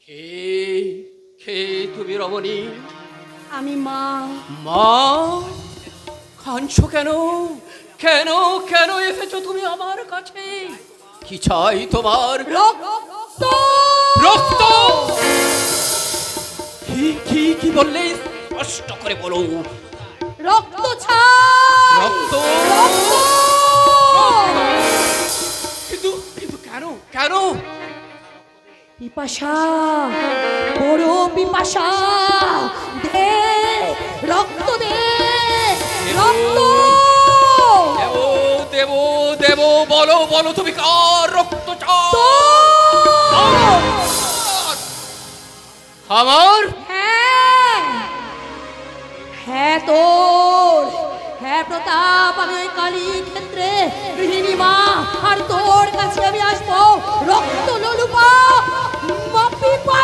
কে কে তুমি রমণী? আমি মা। মা, কাঁদছো কেন? কেন কেন এসেছো তুমি আমার কাছে? কি চাই তোমার? রক্ত। রক্ত? কি কি কি বললে? স্পষ্ট করে বলো। রক্ত চাই। রক্ত? রক্ত। কিন্তু কিন্তু কেন কেন? পিপাসা, বড় পিপাসা। দে রক্ত, দে রক্ত। দেব দেব দেব, বলো বলো তুমি কার রক্ত চাও? আমার? হ্যাঁ হ্যাঁ তোর। হ্যাঁ প্রতাপ, আমি ওই কালী ক্ষেত্রে গৃহিণী মা, আর তোর কাছে আমি আসবো রক্ত ললুপা, মা পিপা।